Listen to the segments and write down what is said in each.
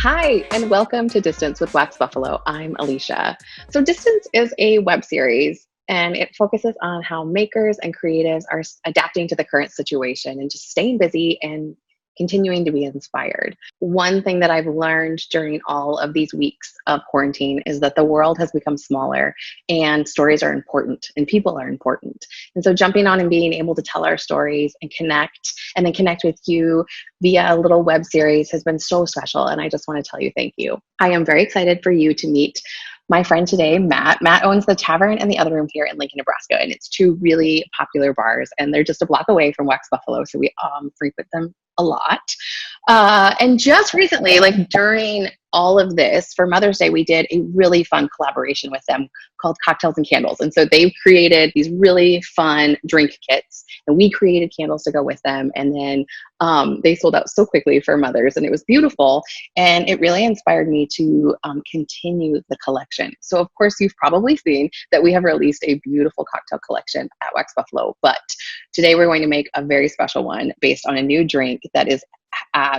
Hi, and welcome to Distance with Wax Buffalo. I'm Alicia. So, Distance is a web series and it focuses on how makers and creatives are adapting to the current situation and just staying busy and continuing to be inspired. One thing that I've learned during all of these weeks of quarantine is that the world has become smaller and stories are important and people are important. And so jumping on and being able to tell our stories and then connect with you via a little web series has been so special. And I just want to tell you thank you. I am very excited for you to meet my friend today, Matt. Matt owns the Tavern and the Other Room here in Lincoln, Nebraska, and it's two really popular bars, and they're just a block away from Wax Buffalo, so we frequent them a lot. And just recently, like during all of this, for Mother's Day, we did a really fun collaboration with them called Cocktails and Candles. And so they've created these really fun drink kits, and we created candles to go with them. And then they sold out so quickly for mothers, and it was beautiful. And it really inspired me to continue the collection. So, of course, you've probably seen that we have released a beautiful cocktail collection at Wax Buffalo. But today we're going to make a very special one based on a new drink that is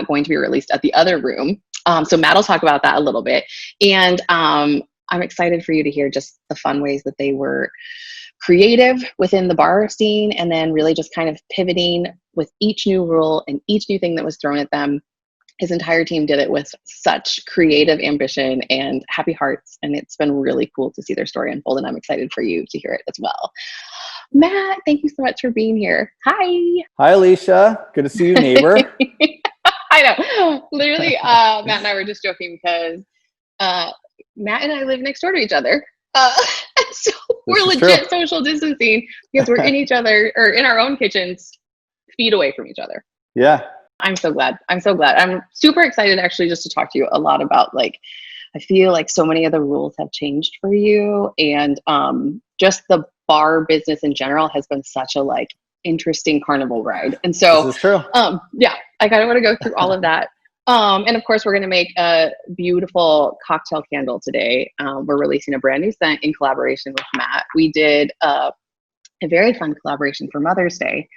going to be released at the Other Room. So Matt will talk about that a little bit. And I'm excited for you to hear just the fun ways that they were creative within the bar scene, and then really just kind of pivoting with each new rule and each new thing that was thrown at them. His entire team did it with such creative ambition and happy hearts, and it's been really cool to see their story unfold, and I'm excited for you to hear it as well. Matt, thank you so much for being here. Hi. Hi, Alicia. Good to see you, neighbor. I know. Literally, Matt and I were just joking because Matt and I live next door to each other. So we're legit social distancing because we're in each other or in our own kitchens, feet away from each other. Yeah. I'm so glad. I'm super excited actually just to talk to you a lot about, like, I feel like so many of the rules have changed for you, and just the bar business in general has been such a interesting carnival ride. And so this is true. Yeah, I kind of want to go through all of that. And of course, we're going to make a beautiful cocktail candle today. We're releasing a brand new scent in collaboration with Matt. We did a very fun collaboration for Mother's Day,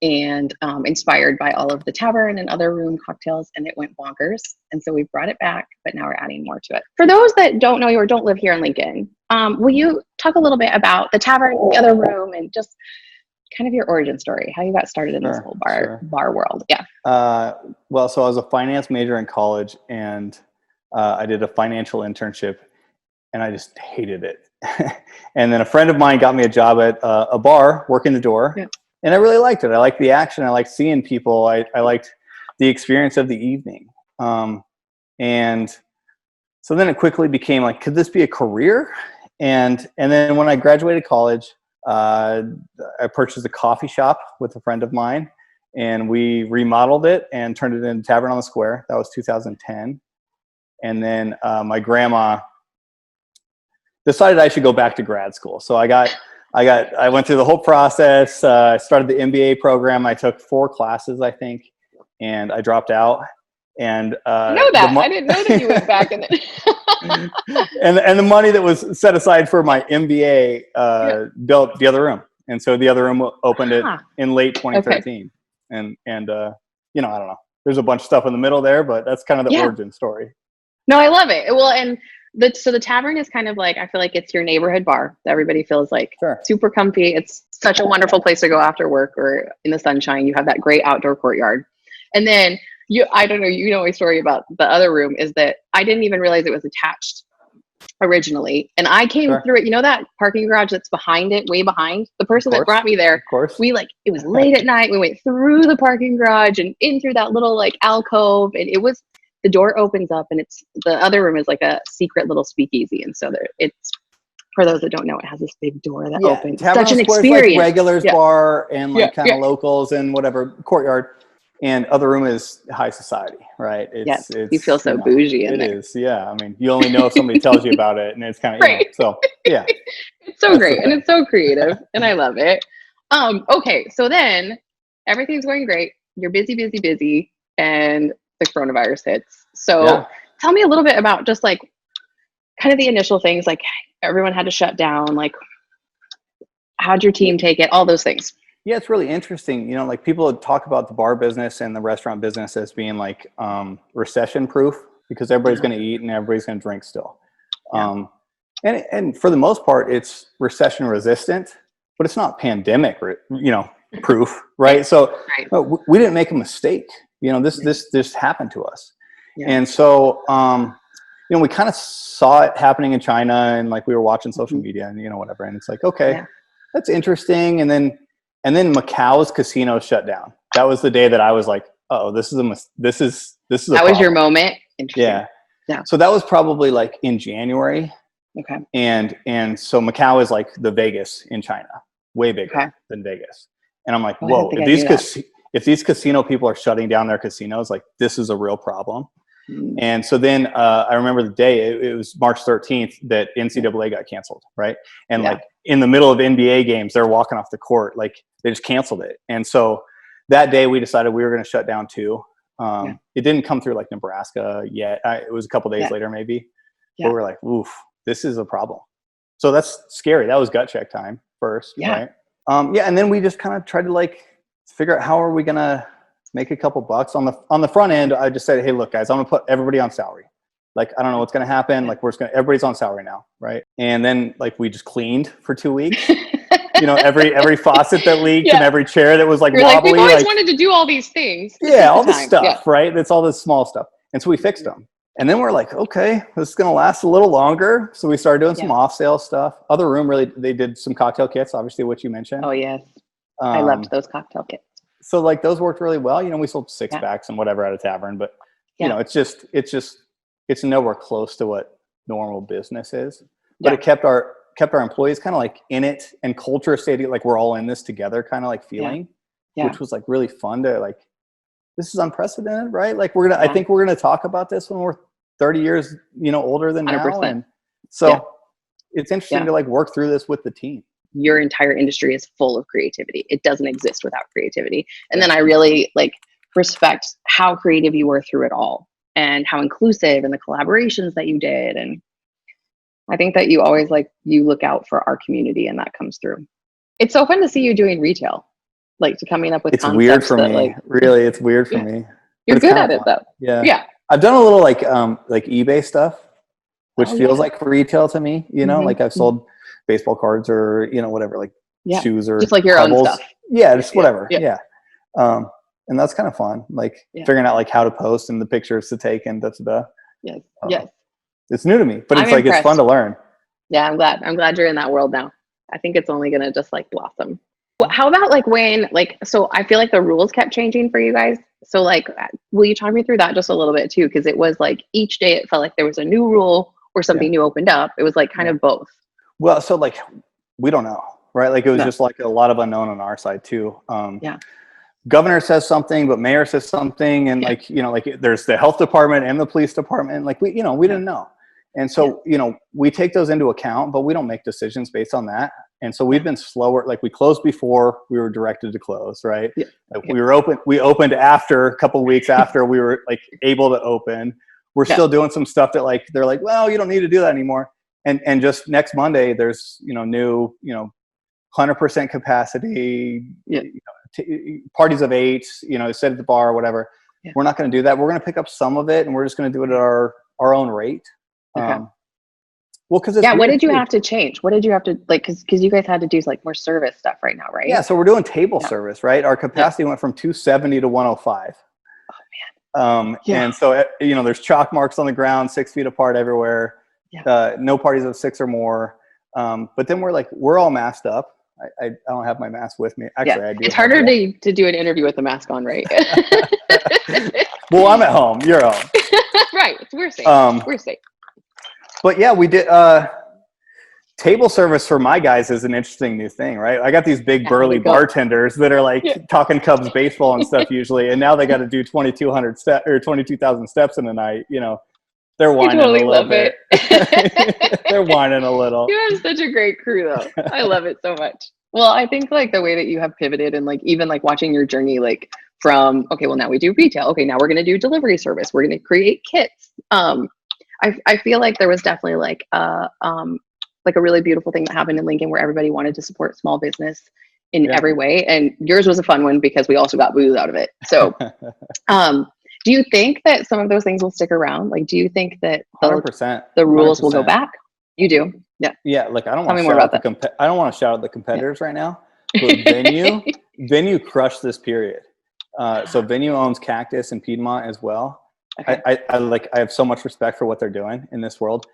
and inspired by all of the Tavern and Other Room cocktails, and it went bonkers. And so we brought it back, but now we're adding more to it. For those that don't know you or don't live here in Lincoln, will you talk a little bit about the Tavern and the Other Room and just kind of your origin story, how you got started in this whole bar world? Yeah. Well, so I was a finance major in college, and I did a financial internship, and I just hated it. And then a friend of mine got me a job at a bar, working the door. Yeah. And I really liked it. I liked the action. I liked seeing people. I liked the experience of the evening. And so then it quickly became like, could this be a career? And then when I graduated college, I purchased a coffee shop with a friend of mine, and we remodeled it and turned it into Tavern on the Square. That was 2010. And then my grandma decided I should go back to grad school. So I went through the whole process. I started the MBA program. I took 4 classes, I think, and I dropped out. And I didn't know that you went back in it. and the money that was set aside for my MBA built the Other Room, and so the Other Room opened it in late 2013. Okay. And I don't know. There's a bunch of stuff in the middle there, but that's kind of the origin story. No, I love it. Well, and so the Tavern is kind of like, I feel like it's your neighborhood bar that everybody feels like super comfy. It's such a wonderful place to go after work or in the sunshine. You have that great outdoor courtyard. And then I don't know, you know, my story about the Other Room is that I didn't even realize it was attached originally. And I came through it, that parking garage that's behind it, way behind. The person that brought me there, of course. It was late at night. We went through the parking garage and in through that little alcove. And the door opens up, and the Other Room is like a secret little speakeasy. And so it's, for those that don't know, it has this big door that opens. Tavern Such an like experience. regulars bar and kind of locals and whatever courtyard. And Other Room is high society, right? It's you feel so bougie in there. It is, yeah. I mean, you only know if somebody tells you about it, and it's kind of, so, yeah. It's so great, and it's so creative, and I love it. Okay, so then everything's going great. You're busy, and the coronavirus hits. So tell me a little bit about just kind of the initial things, everyone had to shut down, how'd your team take it, all those things. Yeah, it's really interesting. People talk about the bar business and the restaurant business as being recession proof, because everybody's going to eat and everybody's going to drink still. And for the most part, it's recession resistant, but it's not pandemic, proof, right? So we didn't make a mistake. This happened to us. And so, we kind of saw it happening in China, and like we were watching social media and, whatever. And it's like, okay, that's interesting. And then Macau's casino shut down. That was the day that I was like, oh, this is a that was your moment. Interesting. Yeah. So that was probably like in January. Okay. And so Macau is like the Vegas in China, way bigger than Vegas. And I'm like, whoa, if these casino people are shutting down their casinos, like this is a real problem. And so then I remember the day, it was March 13th that NCAA got canceled, right? And like in the middle of NBA games, they're walking off the court, like they just canceled it. And so that day we decided we were going to shut down too. It didn't come through like Nebraska yet. It was a couple days later maybe. But we were like, oof, this is a problem. So that's scary. That was gut check time first, right? And then we just kind of tried to like figure out how are we going to make a couple bucks on the front end. I just said, hey, look guys, I'm gonna put everybody on salary. Like, I don't know what's going to happen. Like everybody's on salary now. Right. And then like, we just cleaned for 2 weeks, every faucet that leaked and every chair that was like You're wobbly. Like, we've always wanted to do all these things. All the stuff, right? That's all this small stuff. And so we fixed them. And then we're like, okay, this is going to last a little longer. So we started doing some off sale stuff. Other room, really, they did some cocktail kits, obviously, what you mentioned. Oh, yes. I loved those cocktail kits. So like those worked really well. We sold 6-packs and whatever at a tavern, but it's nowhere close to what normal business is. But it kept our employees kind of like in it, and culture stayed like we're all in this together kind of like feeling, which was like really fun to like, this is unprecedented, right? Like I think we're going to talk about this when we're 30 years, older than 100%. Now. And so it's interesting to like work through this with the team. Your entire industry is full of creativity. It doesn't exist without creativity. And then I really like respect how creative you were through it all and how inclusive and the collaborations that you did. And I think that you always you look out for our community, and that comes through. It's so fun to see you doing retail, like to coming up with it's weird for me. Really, it's weird for me. You're good at it though. Yeah. I've done a little like eBay stuff, which feels like retail to me, like I've sold baseball cards or whatever, like shoes or just like your own stuff, just whatever. And that's kind of fun, like figuring out like how to post and the pictures to take and yes it's new to me, but it's like impressed. It's fun to learn. I'm glad you're in that world now. I think it's only gonna just like blossom. How about like when so I feel like the rules kept changing for you guys, so like will you talk me through that just a little bit too, because it was like each day it felt like there was a new rule or something new opened up. It was like kind of both. Well, so like, we don't know, right? Like it was just like a lot of unknown on our side too. Governor says something, but mayor says something. And like, there's the health department and the police department. Like we didn't know. And so, we take those into account, but we don't make decisions based on that. And so we've been slower. Like we closed before we were directed to close, right? Like we opened after a couple of weeks after we were like able to open. We're still doing some stuff that like, they're like, well, you don't need to do that anymore. And just next Monday, there's, new, 100% capacity, parties of 8, sit at the bar or whatever. We're not going to do that. We're going to pick up some of it, and we're just going to do it at our own rate. Well, because what did you have to change? What did you have to because you guys had to do like more service stuff right now, right? Yeah. So we're doing table service, right? Our capacity went from 270 to 105. Oh man. And so, there's chalk marks on the ground, 6 feet apart everywhere. No parties of 6 or more. But then we're all masked up. I don't have my mask with me. Actually, I do. It's harder to do an interview with a mask on, right? Well, I'm at home. You're home. Right. We're safe. We're safe. But we did table service for my guys is an interesting new thing, right? I got these big burly bartenders that are like talking Cubs baseball and stuff usually, and now they got to do 2,200 steps or 22,000 steps in a night. They're whining a little bit. They're whining a little. You have such a great crew, though. I love it so much. Well, I think like the way that you have pivoted and like even like watching your journey, like from okay, well now we do retail. Okay, now we're gonna do delivery service. We're gonna create kits. I feel like there was definitely like a really beautiful thing that happened in Lincoln where everybody wanted to support small business in every way, and yours was a fun one because we also got booze out of it. So, Do you think that some of those things will stick around? Like, do you think that 100%. the rules will go 100%. back? You do? Yeah. Yeah, like I don't Tell want me to more shout out about that. I don't want to shout out the competitors right now, but Venue crushed this period. So Venue owns Cactus and Piedmont as well. Okay. I have so much respect for what they're doing in this world.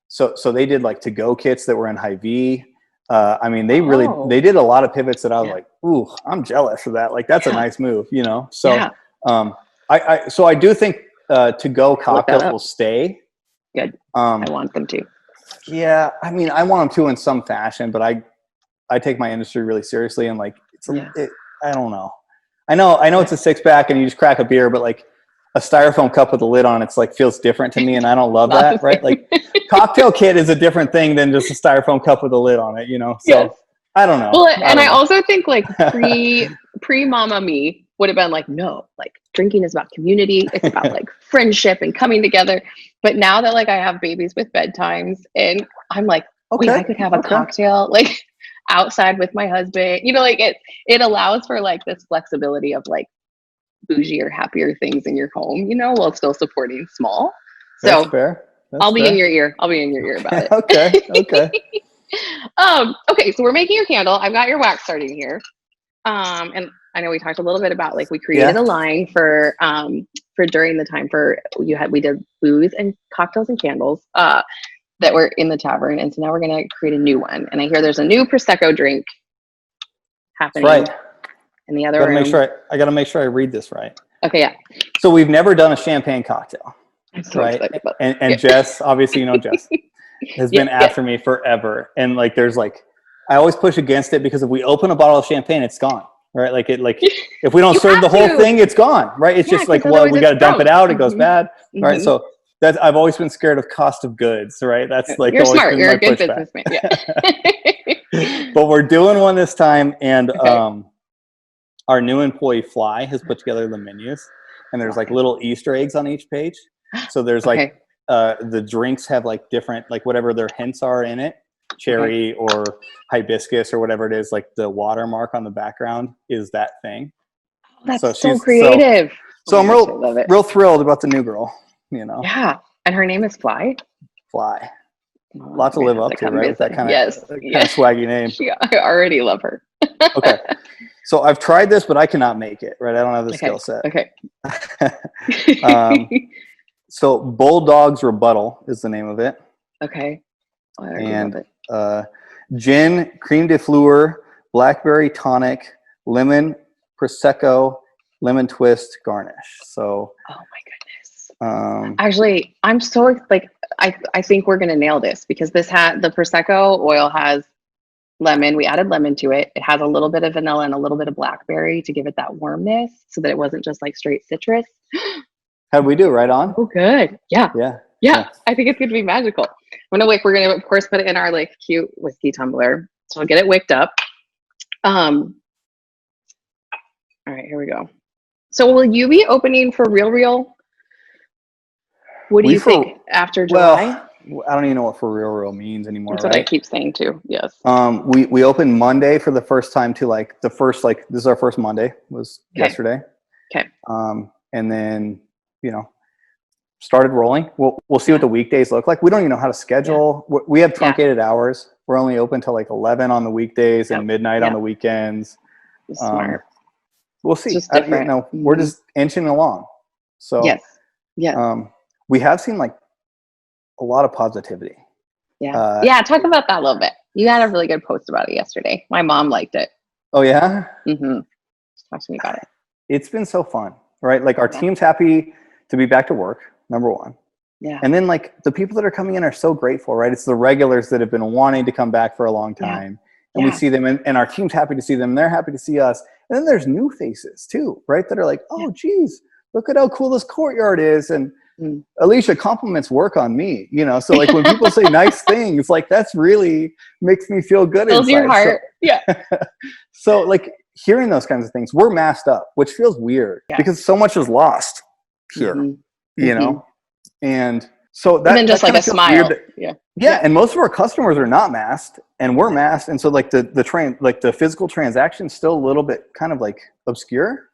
So they did like to-go kits that were in Hy-Vee. I mean, they did a lot of pivots that I was like, ooh, I'm jealous of that. Like that's a nice move, you know? So, so I do think to-go cocktails will stay. Good. I want them to. Yeah. I mean, I want them to in some fashion, but I take my industry really seriously, and like, I don't know. I know it's a 6-pack and you just crack a beer, but like a styrofoam cup with a lid on it's like feels different to me, and I don't love that, right? Like cocktail kit is a different thing than just a styrofoam cup with a lid on it, you know? So I don't know. Well, I also think like pre mama me would have been like, no, like drinking is about community. It's about like friendship and coming together. But now that like I have babies with bedtimes, and I'm like, wait, I could have a cocktail like outside with my husband, you know, like it allows for like this flexibility of like bougie or happier things in your home, you know, while still supporting small. So that's fair. I'll be in your ear. I'll be in your ear about it. Okay. Okay. So we're making your candle. I've got your wax starting here. And I know we talked a little bit about like we created a line for during the time we did booze and cocktails and candles that were in the tavern, and so now we're gonna create a new one. And I hear there's a new prosecco drink happening. Right. In the other room. I gotta make sure I read this right. Okay, yeah. So we've never done a champagne cocktail. I'm so excited about that. And Jess, obviously, you know, Jess has been after me forever. And like, there's like, I always push against it because if we open a bottle of champagne, it's gone, right? Like if we don't serve the whole thing, it's gone, right? It's just like, well, we got to dump it out. It goes bad, right? So I've always been scared of cost of goods, right? That's like, you're smart. You're a good businessman. Yeah. But we're doing one this time. And, our new employee Fly has put together the menus, and there's like little Easter eggs on each page. So there's like the drinks have like different, like whatever their hints are in it, cherry or hibiscus or whatever it is, like the watermark on the background is that thing. That's so creative. So I'm real thrilled about the new girl, you know? Yeah. And her name is Fly. Fly. A lot to live up to, right? With that kind of swaggy name. I already love her. Okay. So I've tried this, but I cannot make it, right? I don't have the skill set. Okay. So Bulldog's Rebuttal is the name of it. Okay. And gin, creme de fleur, blackberry tonic, lemon prosecco, lemon twist garnish. So. Oh my goodness. Actually, I'm so like I think we're gonna nail this because the prosecco oil has lemon. We added lemon to it. It has a little bit of vanilla and a little bit of blackberry to give it that warmness so that it wasn't just like straight citrus. How'd we do? Right on? Oh, good. Yeah. Yeah. I think it's going to be magical. We're going to, of course, put it in our like cute whiskey tumbler. So I'll get it wicked up. All right, here we go. So will you be opening for Real? What do you think after July? Well, I don't even know what for real means anymore. That's what I keep saying too. Yes. We opened Monday for the first time to like the first, like this is our first Monday was yesterday. Okay. And then, you know, started rolling. We'll see what the weekdays look like. We don't even know how to schedule. Yeah. We have truncated hours. We're only open till like 11 on the weekdays and midnight on the weekends. Smart. We'll see. We're just inching along. So we have seen like a lot of positivity. Yeah. Talk about that a little bit. You had a really good post about it yesterday. My mom liked it. Oh yeah. Mm-hmm. Talk to me about it. It's been so fun, right? Like our team's happy to be back to work. Number one. Yeah. And then like the people that are coming in are so grateful, right? It's the regulars that have been wanting to come back for a long time. And we see them and our team's happy to see them. They're happy to see us. And then there's new faces too, right? That are like, oh geez, look at how cool this courtyard is. And Alicia compliments work on me, you know? So like when people say nice things, like that's really makes me feel good. Fills your heart. So like hearing those kinds of things, we're masked up, which feels weird because so much is lost here, you know? And so that, and then just like a smile. And most of our customers are not masked and we're masked. And so like the physical transaction is still a little bit kind of like obscure.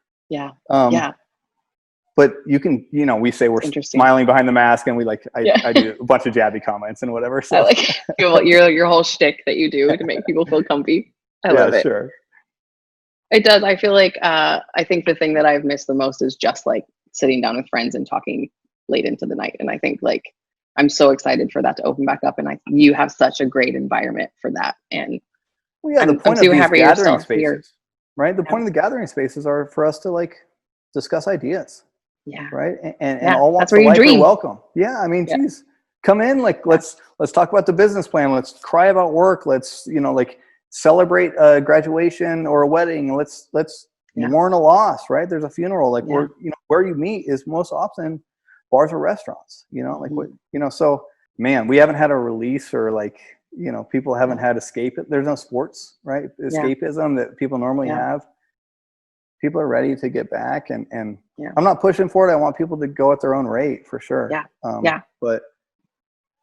but you can, we say we're smiling behind the mask, and I do a bunch of jabby comments and whatever. So I like your whole shtick that you do to make people feel comfy. I love it. Sure. It does. I feel like I think the thing that I've missed the most is just like sitting down with friends and talking late into the night. And I think like I'm so excited for that to open back up, and you have such a great environment for that. And the point of these gathering spaces, right? The point of the gathering spaces are for us to like discuss ideas. Yeah. Right. And all walks of life are welcome. Yeah. I mean, geez, come in, like, let's talk about the business plan. Let's cry about work. Let's, like celebrate a graduation or a wedding. Let's mourn a loss, right? There's a funeral, like where you meet is most often bars or restaurants, like what, so man, we haven't had a release or like, people haven't had there's no sports, right? Escapism that people normally have. People are ready to get back, and I'm not pushing for it. I want people to go at their own rate for sure. But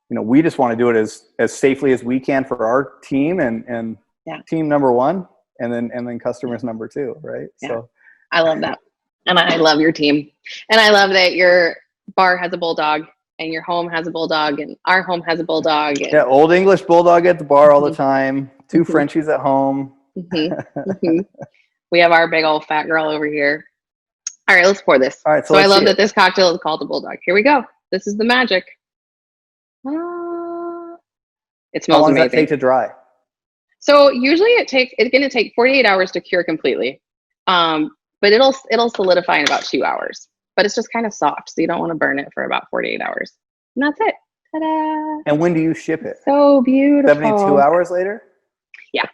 we just want to do it as safely as we can for our team and team number one, and then customers number two, right? So I love that, and I love your team, and I love that your bar has a bulldog, and your home has a bulldog, and our home has a bulldog. And Old English bulldog at the bar all the time. 2 Frenchies at home. We have our big old fat girl over here. All right, let's pour this. All right, so I love that this cocktail is called the Bulldog. Here we go. This is the magic. It smells amazing. How long does that take to dry? So usually it's going to take 48 hours to cure completely. But it'll solidify in about 2 hours. But it's just kind of soft, so you don't want to burn it for about 48 hours. And that's it. Ta-da! And when do you ship it? So beautiful. 72 hours later? Yeah.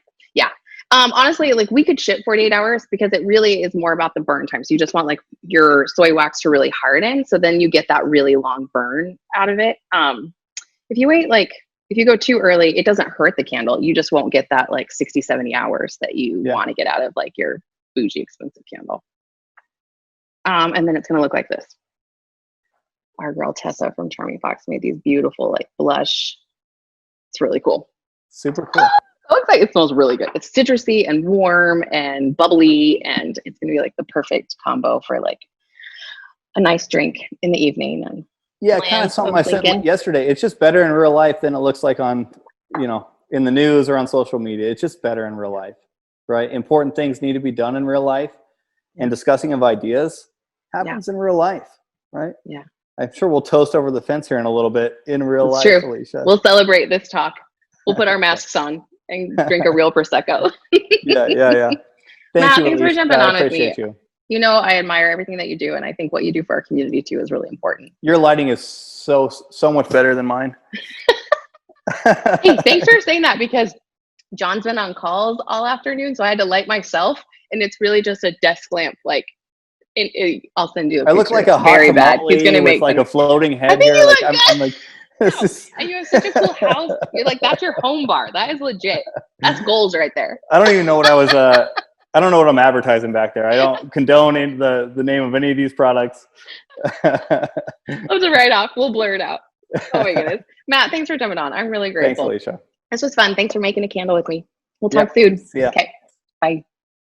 Honestly, like we could ship 48 hours because it really is more about the burn time. So you just want like your soy wax to really harden. So then you get that really long burn out of it. If you go too early, it doesn't hurt the candle. You just won't get that like 60, 70 hours that you want to get out of like your bougie expensive candle. And then it's going to look like this. Our girl Tessa from Charming Fox made these beautiful like blush. It's really cool. Super cool. It looks like it smells really good. It's citrusy and warm and bubbly, and it's going to be like the perfect combo for like a nice drink in the evening. And kind of something I said yesterday. It's just better in real life than it looks like on, in the news or on social media. It's just better in real life, right? Important things need to be done in real life, and discussing of ideas happens in real life, right? Yeah. I'm sure we'll toast over the fence here in a little bit in real life, true. Alicia. We'll celebrate this talk. We'll put our masks on and drink a real Prosecco. Yeah. Matt, you, thanks for jumping on with me. You. I admire everything that you do, and I think what you do for our community too is really important. Your lighting is so much better than mine. Hey, thanks for saying that, because John's been on calls all afternoon, so I had to light myself, and it's really just a desk lamp. Like, I'll send you a picture. I look like a hot very bad. He's gonna make like a floating head here. Like I'm like. And you have such a cool house. You're like, that's your home bar. That is legit. That's goals right there. I don't even know what I don't know what I'm advertising back there. I don't condone the name of any of these products. Let's write off. We'll blur it out. Oh my goodness. Matt, thanks for jumping on. I'm really grateful. Thanks, Alicia. This was fun. Thanks for making a candle with me. We'll talk soon. See ya. Okay. Bye.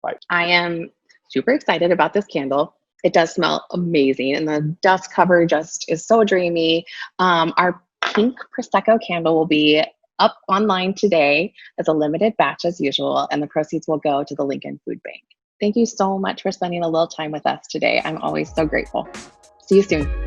Bye. I am super excited about this candle. It does smell amazing, and the dust cover just is so dreamy. Our Pink Prosecco candle will be up online today as a limited batch as usual, and the proceeds will go to the Lincoln Food Bank. Thank you so much for spending a little time with us today. I'm always so grateful. See you soon.